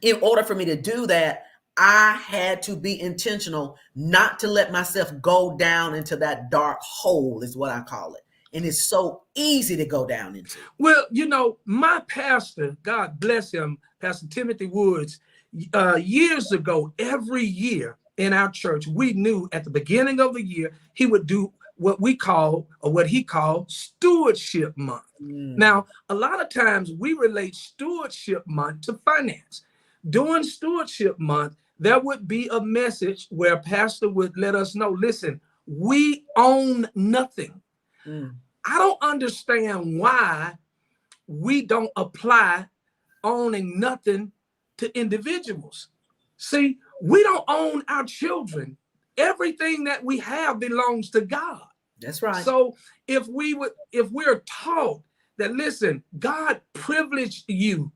in order for me to do that, I had to be intentional not to let myself go down into that dark hole, is what I call it. And it's so easy to go down into. Well, my pastor, God bless him, Pastor Timothy Woods, years ago, every year in our church, we knew at the beginning of the year, he would do what he called Stewardship Month. Now, a lot of times we relate Stewardship Month to finance. During Stewardship Month, there would be a message where a pastor would let us know, listen, we own nothing. I don't understand why we don't apply owning nothing to individuals. See, we don't own our children. Everything that we have belongs to God. That's right. So if we're taught that, listen, God privileged you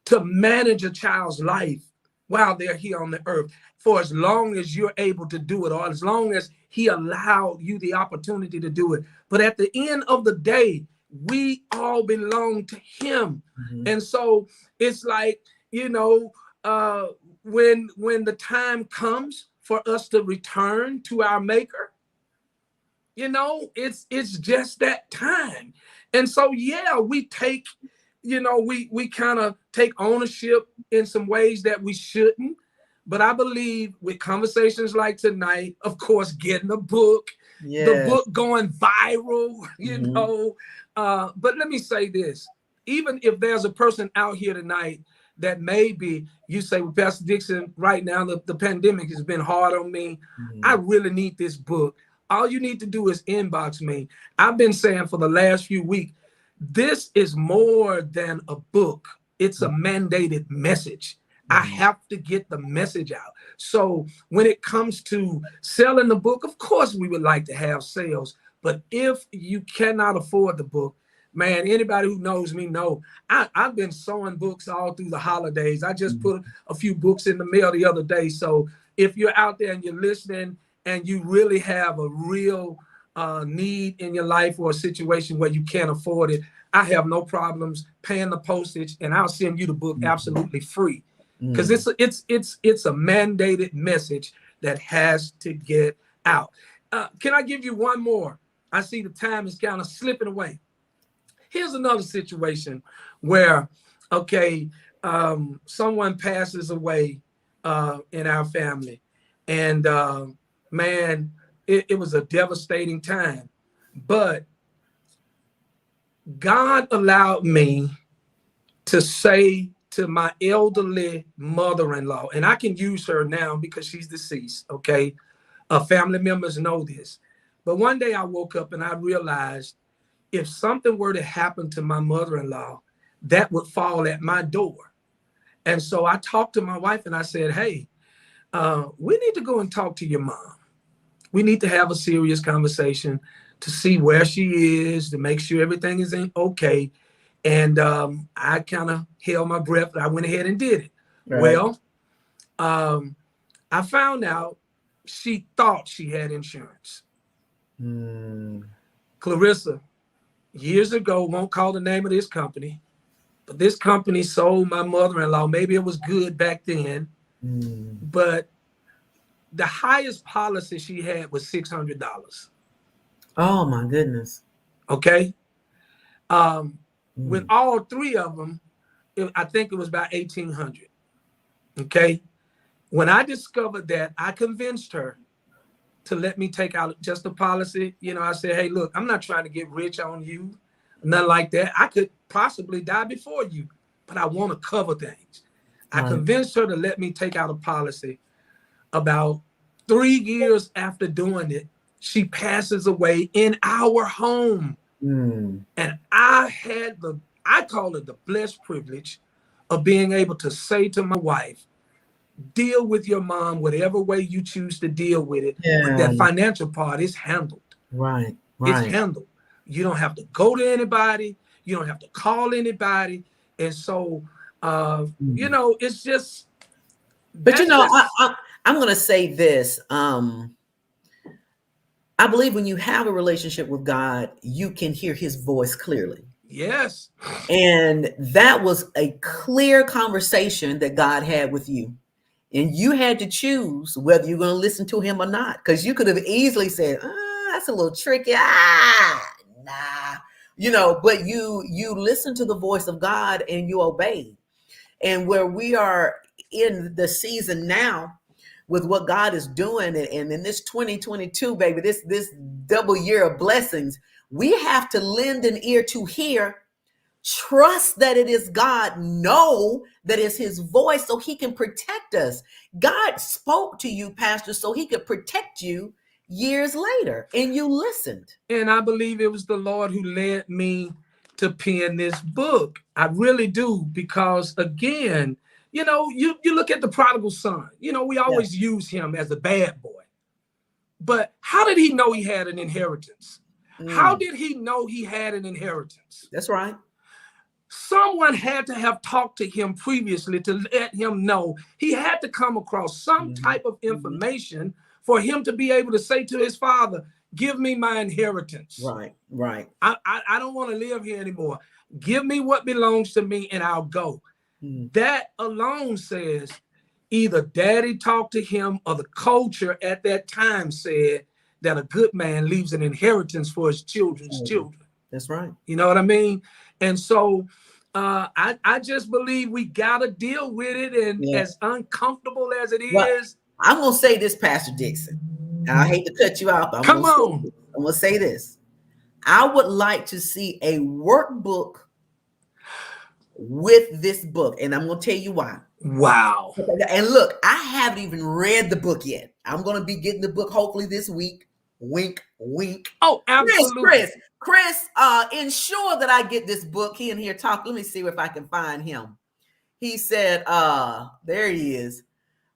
to manage a child's life while they're here on the earth for as long as you're able to do it, or as long as he allowed you the opportunity to do it. But at the end of the day, we all belong to him. Mm-hmm. And so it's like, when the time comes for us to return to our maker. You know, it's just that time. And so, yeah, we take, you know, we kind of take ownership in some ways that we shouldn't. But I believe with conversations like tonight, of course, getting a book, the book going viral, you know. But let me say this, even if there's a person out here tonight that maybe you say, well, Pastor Dixon, right now, the pandemic has been hard on me. I really need this book. All you need to do is inbox me. I've been saying for the last few weeks, this is more than a book. It's a mandated message. I have to get the message out. So when it comes to selling the book, of course, we would like to have sales. But if you cannot afford the book, man, anybody who knows me know I've been sewing books all through the holidays. I just put a few books in the mail the other day. So if you're out there and you're listening and you really have a real need in your life or a situation where you can't afford it, I have no problems paying the postage, and I'll send you the book absolutely free. Because it's a mandated message that has to get out. Can I give you one more? I see the time is kind of slipping away. Here's another situation where, okay, someone passes away in our family, and man, it was a devastating time. But God allowed me to say to my elderly mother-in-law, and I can use her now because she's deceased, okay? Family members know this. But one day I woke up and I realized if something were to happen to my mother-in-law, that would fall at my door. And so I talked to my wife and I said, hey, we need to go and talk to your mom. We need to have a serious conversation to see where she is, to make sure everything is okay. And I kind of held my breath. I went ahead and did it. Right. Well, I found out she thought she had insurance. Clarissa, years ago, won't call the name of this company, but this company sold my mother-in-law. Maybe it was good back then, but the highest policy she had was $600. Oh my goodness. Okay. With all three of them, I think it was about $1,800. Okay. When I discovered that, I convinced her to let me take out just a policy. You know, I said, hey, look, I'm not trying to get rich on you, nothing like that. I could possibly die before you, but I want to cover things. I convinced her to let me take out a policy. About 3 years after doing it, she passes away in our home. And I had I call it the blessed privilege of being able to say to my wife, deal with your mom whatever way you choose to deal with it. Yeah. But that financial part is handled. Right. It's handled. You don't have to go to anybody. You don't have to call anybody. And so, you know, it's just. But, you know, I'm going to say this. I believe when you have a relationship with God, you can hear his voice clearly. Yes. And that was a clear conversation that God had with you. And you had to choose whether you're going to listen to him or not. Because you could have easily said, that's a little tricky. Nah. You know, but you listened to the voice of God and you obeyed. And where we are in the season now, with what God is doing, and in this 2022, baby, this double year of blessings, we have to lend an ear to hear, trust that it is God, know that it's his voice so he can protect us. God spoke to you, Pastor, so he could protect you years later, and you listened. And I believe it was the Lord who led me to pen this book. I really do, because again, you know, you look at the prodigal son, you know, we always use him as a bad boy. But how did he know he had an inheritance? How did he know he had an inheritance? That's right. Someone had to have talked to him previously to let him know. He had to come across some type of information for him to be able to say to his father, give me my inheritance. Right. I don't want to live here anymore. Give me what belongs to me and I'll go. That alone says either daddy talked to him or the culture at that time said that a good man leaves an inheritance for his children's children. That's right. You know what I mean? And so I just believe we got to deal with it. And as uncomfortable as it is. I'm going to say this, Pastor Dixon. I hate to cut you off. But I'm going to say this. I would like to see a workbook with this book. And I'm going to tell you why. Wow. And look, I haven't even read the book yet. I'm going to be getting the book hopefully this week. Wink, wink. Oh, absolutely. Chris, ensure that I get this book. He in here talk. Let me see if I can find him. He said, there he is.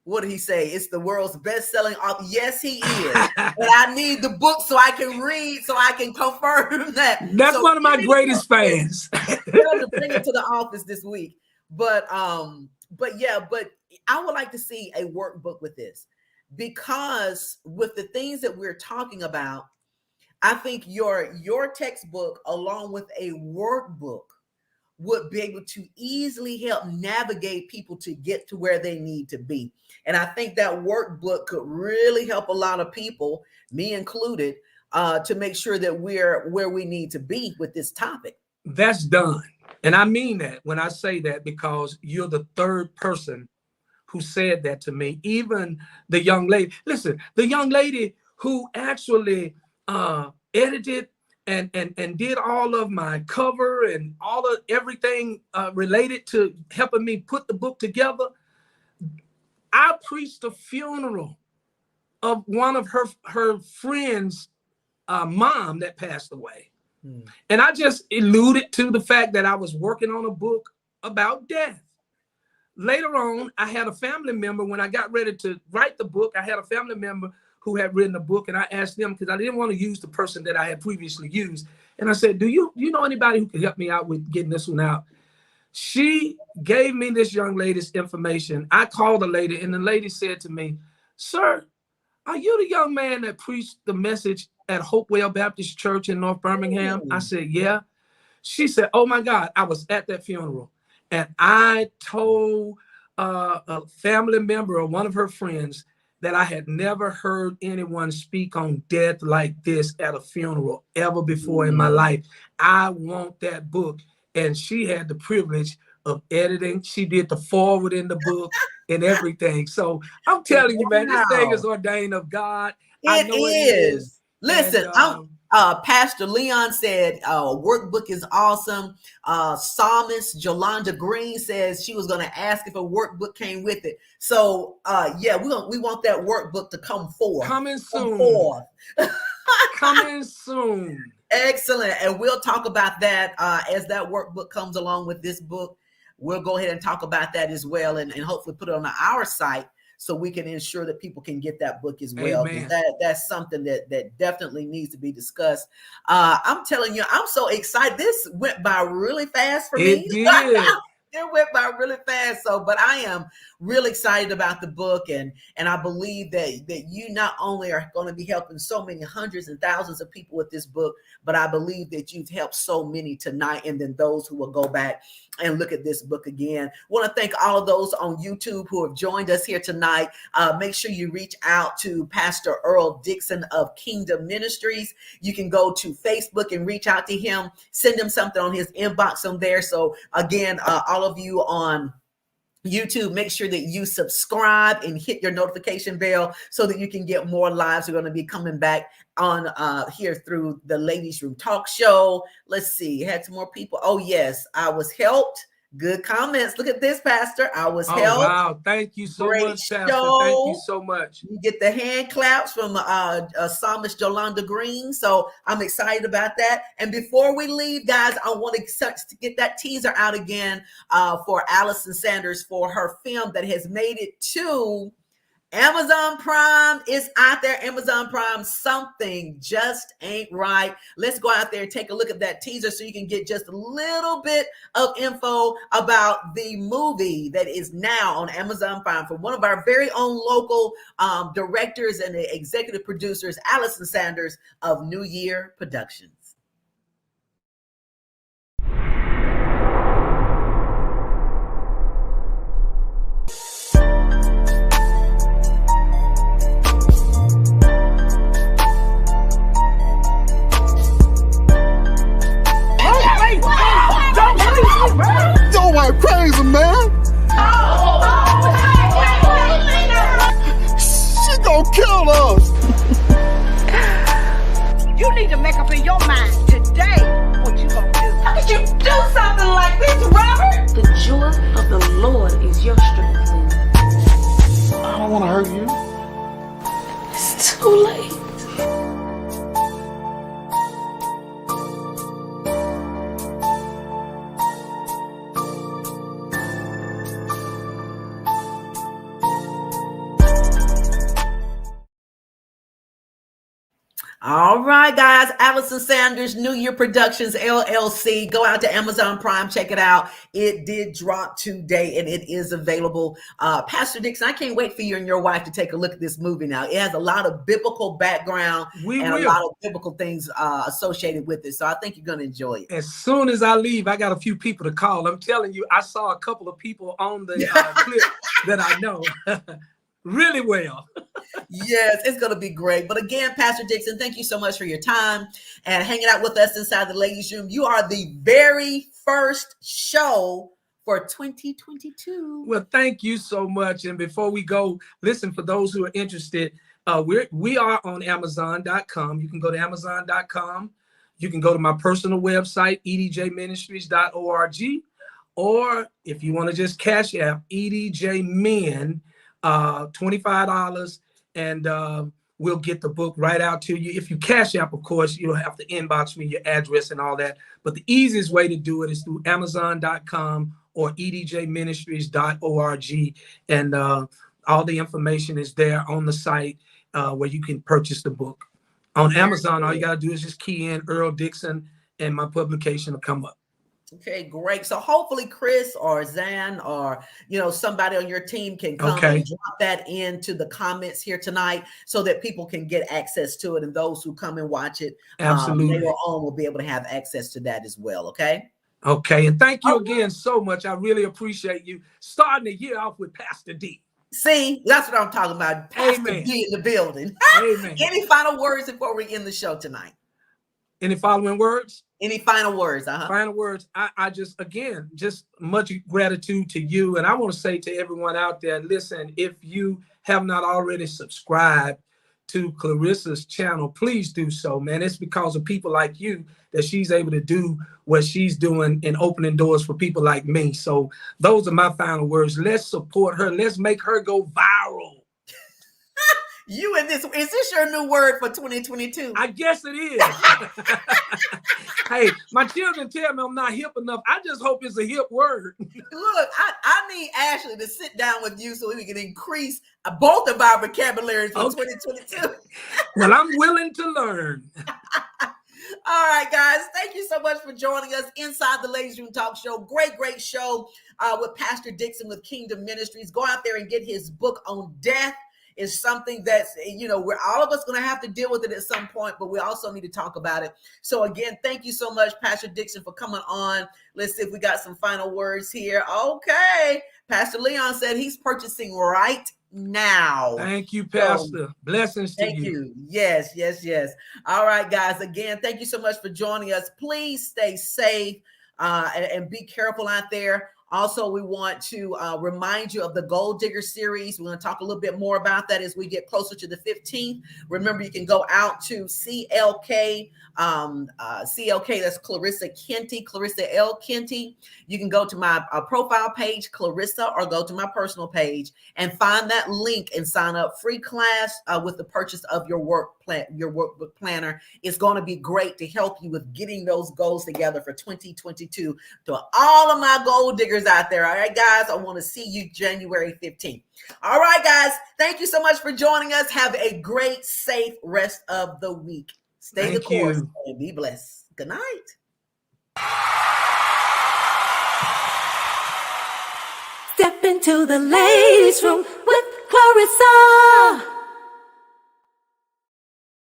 What did he say? It's the world's best-selling author. Yes, he is. But I need the book so I can read, so I can confirm that. That's one of my greatest fans. To bring it to the office this week. But I would like to see a workbook with this, because with the things that we're talking about, I think your textbook along with a workbook would be able to easily help navigate people to get to where they need to be. And I think that workbook could really help a lot of people, me included, to make sure that we're where we need to be with this topic. That's done. And I mean that when I say that, because you're the third person who said that to me. Even the young lady, listen, the young lady who actually edited and did all of my cover and all of everything related to helping me put the book together. I preached a funeral of one of her friends' mom that passed away. And I just alluded to the fact that I was working on a book about death. Later on, I had a family member, when I got ready to write the book, I had a family member who had written a book, and I asked them, because I didn't want to use the person that I had previously used. And I said, do you know anybody who can help me out with getting this one out? She gave me this young lady's information. I called the lady, and the lady said to me, sir, are you the young man that preached the message at Hopewell Baptist Church in North Birmingham? I said, yeah. She said, oh my God, I was at that funeral. And I told a family member or one of her friends that I had never heard anyone speak on death like this at a funeral ever before in my life. I want that book. And she had the privilege of editing. She did the forward in the book and everything. So I'm telling you, man, this thing is ordained of God. I know it is. Listen, Pastor Leon said workbook is awesome. Psalmist Jolanda Green says she was going to ask if a workbook came with it. So we want that workbook to come forth. Coming soon. Coming soon. Excellent. And we'll talk about that as that workbook comes along with this book. We'll go ahead and talk about that as well, and hopefully put it on our site so we can ensure that people can get that book as well. That's something that definitely needs to be discussed. I'm telling you, I'm so excited. This went by really fast for me. It did. It went by really fast. But I am really excited about the book, and I believe that you not only are going to be helping so many hundreds and thousands of people with this book, but I believe that you've helped so many tonight, and then those who will go back and look at this book again. I want to thank all of those on YouTube who have joined us here tonight. Make sure you reach out to Pastor Earl Dixon of Kingdom Ministries. You can go to Facebook and reach out to him, send him something on his inbox on there. So again, all of you on YouTube, make sure that you subscribe and hit your notification bell so that you can get more lives. We're going to be coming back on here through the Ladiez Room Talk Show. Let's see, had some more people. Oh yes, I was helped. Good comments. Look at this, Pastor. I was helped. Wow, thank you so much, Pastor. Thank you so much. You get the hand claps from Psalmist Jolanda Green. So I'm excited about that. And before we leave, guys, I want to get that teaser out again for Allison Sanders for her film that has made it to Amazon Prime. Is out there. Amazon Prime, Something Just Ain't Right. Let's go out there and take a look at that teaser so you can get just a little bit of info about the movie that is now on Amazon Prime from one of our very own local directors and executive producers, Allison Sanders of New Year Productions. need to make up in your mind today what you gonna do. How could you do something like this, Robert? The joy of the Lord is your strength. I don't want to hurt you. It's too late. All right, guys. Allison Sanders, New Year Productions, LLC. Go out to Amazon Prime. Check it out. It did drop today, and it is available. Pastor Dixon, I can't wait for you and your wife to take a look at this movie now. It has a lot of biblical background a lot of biblical things associated with it. So I think you're going to enjoy it. As soon as I leave, I got a few people to call. I'm telling you, I saw a couple of people on the clip that I know really well. Yes, it's going to be great. But again, Pastor Dixon, thank you so much for your time and hanging out with us inside the Ladies Room. You are the very first show for 2022. Well, thank you so much. And before we go, listen, for those who are interested, we are on Amazon.com. You can go to Amazon.com. You can go to my personal website, edjministries.org. Or if you want to just cash app, EDJmen, $25, and we'll get the book right out to you. If you cash app, of course, you'll have to inbox me your address and all that. But the easiest way to do it is through Amazon.com or edjministries.org. And all the information is there on the site where you can purchase the book. On Amazon, all you got to do is just key in Earl Dixon and my publication will come up. Okay, great. So hopefully Chris or Zan or, somebody on your team can come and drop that into the comments here tonight so that people can get access to it. And those who come and watch it absolutely later on will be able to have access to that as well. Okay. Okay. And thank you again so much. I really appreciate you starting the year off with Pastor D. See, that's what I'm talking about. Pastor Amen. D in the building. Amen. Any final words before we end the show tonight? Any following words? Any final words? Final words. I just much gratitude to you. And I want to say to everyone out there, listen, if you have not already subscribed to Clarissa's channel, please do so, man. It's because of people like you that she's able to do what she's doing and opening doors for people like me. So those are my final words. Let's support her. Let's make her go viral. Is this your new word for 2022? I guess it is. Hey, my children tell me I'm not hip enough. I just hope it's a hip word. Look, I need Ashley to sit down with you so we can increase both of our vocabularies for 2022. Well, I'm willing to learn. All right, guys. Thank you so much for joining us inside the Ladies Room Talk Show. Great show with Pastor Dixon with Kingdom Ministries. Go out there and get his book on death. Is something that's, we're all of us going to have to deal with it at some point, but we also need to talk about it. So again, thank you so much, Pastor Dixon, for coming on. Let's see if we got some final words here. Okay. Pastor Leon said he's purchasing right now. Thank you, Pastor. So, blessings to you. Thank you. Yes. All right, guys. Again, thank you so much for joining us. Please stay safe and be careful out there. Also, we want to remind you of the Gold Digger series. We're going to talk a little bit more about that as we get closer to the 15th. Remember, you can go out to CLK. CLK, that's Clarissa L. Kenty. You can go to my profile page, Clarissa, or go to my personal page and find that link and sign up. Free class with the purchase of your workbook planner. It's going to be great to help you with getting those goals together for 2022. To all of my gold diggers out there, all right, guys, I want to see you January 15th. All right, guys, thank you so much for joining us. Have a great, safe rest of the week. Stay the course and be blessed. Good night. Step into the ladies' room with Clarissa.